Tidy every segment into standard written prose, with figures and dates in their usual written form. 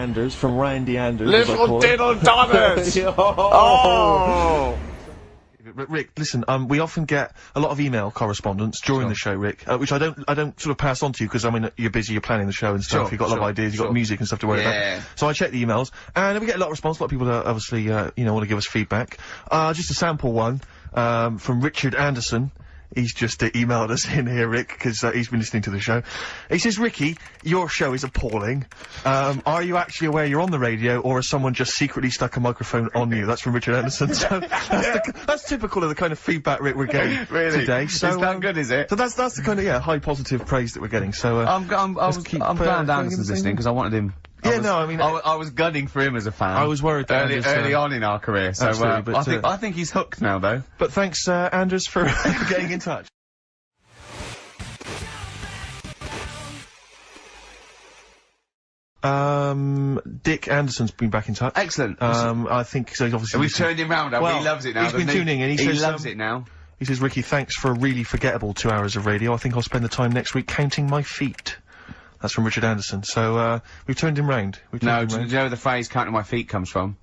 Anders from Randy Anders. Little diddle dodders! Oh! Rick, listen, we often get a lot of email correspondence during the show, Rick, which I don't sort of pass on to you, because, I mean, you're busy, you're planning the show and stuff, you've got a lot of ideas, you've got music and stuff to worry about. So I check the emails, and we get a lot of response, a lot of people, obviously, you know, want to give us feedback. Just a sample one, from Richard Anderson. He's just emailed us in here, Rick, because he's been listening to the show. He says, Ricky, your show is appalling. Are you actually aware you're on the radio, or has someone just secretly stuck a microphone on you? That's from Richard Anderson. So that's typical of the kind of feedback, Rick, we're getting today. So, is that good, is it? So that's the kind of, high positive praise that we're getting. So, I'm glad Anderson's listening, because I wanted him. I was gunning for him as a fan. I was worried that early on in our career, so I think he's hooked now, though. But thanks, Anders, for getting in touch. Dick Anderson's been back in touch. Excellent. I think so. He's obviously. We've turned him round. He loves it now. He's been tuning in. He says, loves it now. He says, Ricky, thanks for a really forgettable 2 hours of radio. I think I'll spend the time next week counting my feet. That's from Richard Anderson. So, we've turned him round. Do you know where the phrase counting my feet comes from?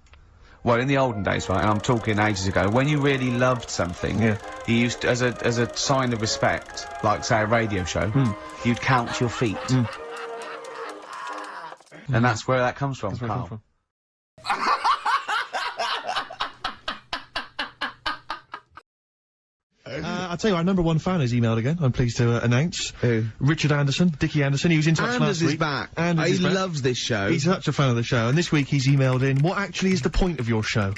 Well, in the olden days, right, and I'm talking ages ago, when you really loved something, you used to, as a sign of respect, like, say, a radio show, you'd count your feet. And that's where that comes from, Carl. I'll tell you, our number one fan has emailed again, I'm pleased to announce. Who? Richard Anderson, Dicky Anderson, he was in touch last week. Is back. Anders he loves this show. He's such a fan of the show, and this week he's emailed in, what actually is the point of your show?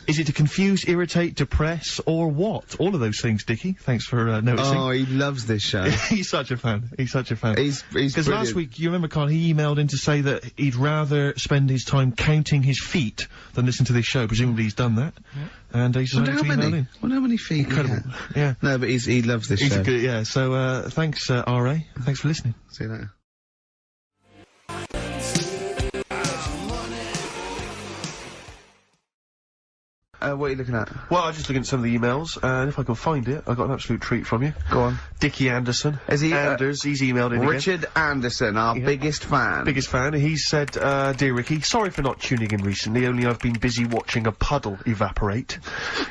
Is it to confuse, irritate, depress, or what? All of those things, Dicky. Thanks for noticing. Oh, he loves this show. He's such a fan. He's such a fan. He's Because last week, you remember, Carl, he emailed in to say that he'd rather spend his time counting his feet than listen to this show. Presumably he's done that. And he's decided to email in. Wonder how many feet. Incredible. Yeah. No, but he loves this show. Good, so, thanks, R.A. Thanks for listening. See you later. What are you looking at? Well, I'm just looking at some of the emails, and if I can find it, I got an absolute treat from you. Go on. Dicky Anderson. Is he, Anders, he's emailed in Richard again. Anderson, our biggest fan. Biggest fan. He said, Dear Ricky, sorry for not tuning in recently, only I've been busy watching a puddle evaporate.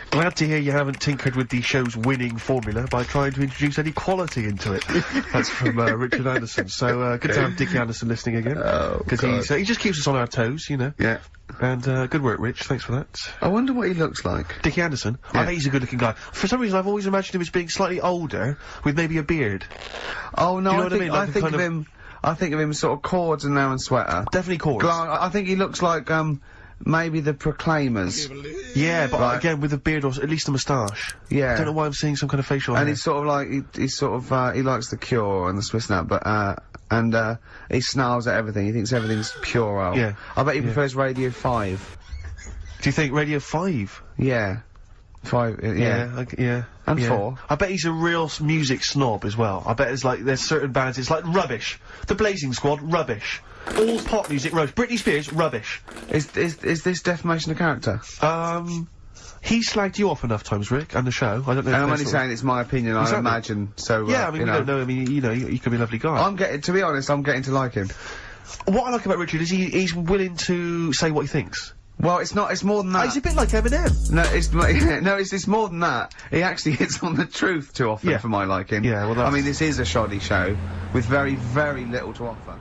Glad to hear you haven't tinkered with the show's winning formula by trying to introduce any quality into it. That's from, Richard Anderson. So, good to have Dicky Anderson listening again. Oh, because he just keeps us on our toes, you know. Yeah. And, good work, Rich. Thanks for that. I wonder what he looks like. Dicky Anderson? Yeah. I think he's a good-looking guy. For some reason, I've always imagined him as being slightly older, with maybe a beard. Oh, no, you know what I mean? Like I think of him sort of cords and now and sweater. Definitely cords. I think he looks like, maybe the Proclaimers. Yeah, but again, with a beard or at least a moustache. Yeah. I don't know why I'm seeing some kind of facial hair. And he's sort of like, he's sort of, he likes the Cure and the Swiss Nut, but, he snarls at everything. He thinks everything's puerile. Yeah. I bet he prefers Radio 5. Do you think Radio 5? Yeah. 5, Yeah. And 4. I bet he's a real music snob as well. I bet there's certain bands, it's like rubbish. The Blazing Squad, rubbish. All pop music, rubbish. Britney Spears, rubbish. Is this defamation of character? He slagged you off enough times, Rick, and the show. I don't know. And I'm only saying it's my opinion, I imagine, so, yeah, I mean, we don't know, I mean, you know, you could be a lovely guy. to be honest, I'm getting to like him. What I like about Richard is he's willing to say what he thinks. Well, it's more than that. He's a bit like Eminem. No, it's more than that. He actually hits on the truth too often for my liking. Yeah, well, I mean, this is a shoddy show with very, very little to offer.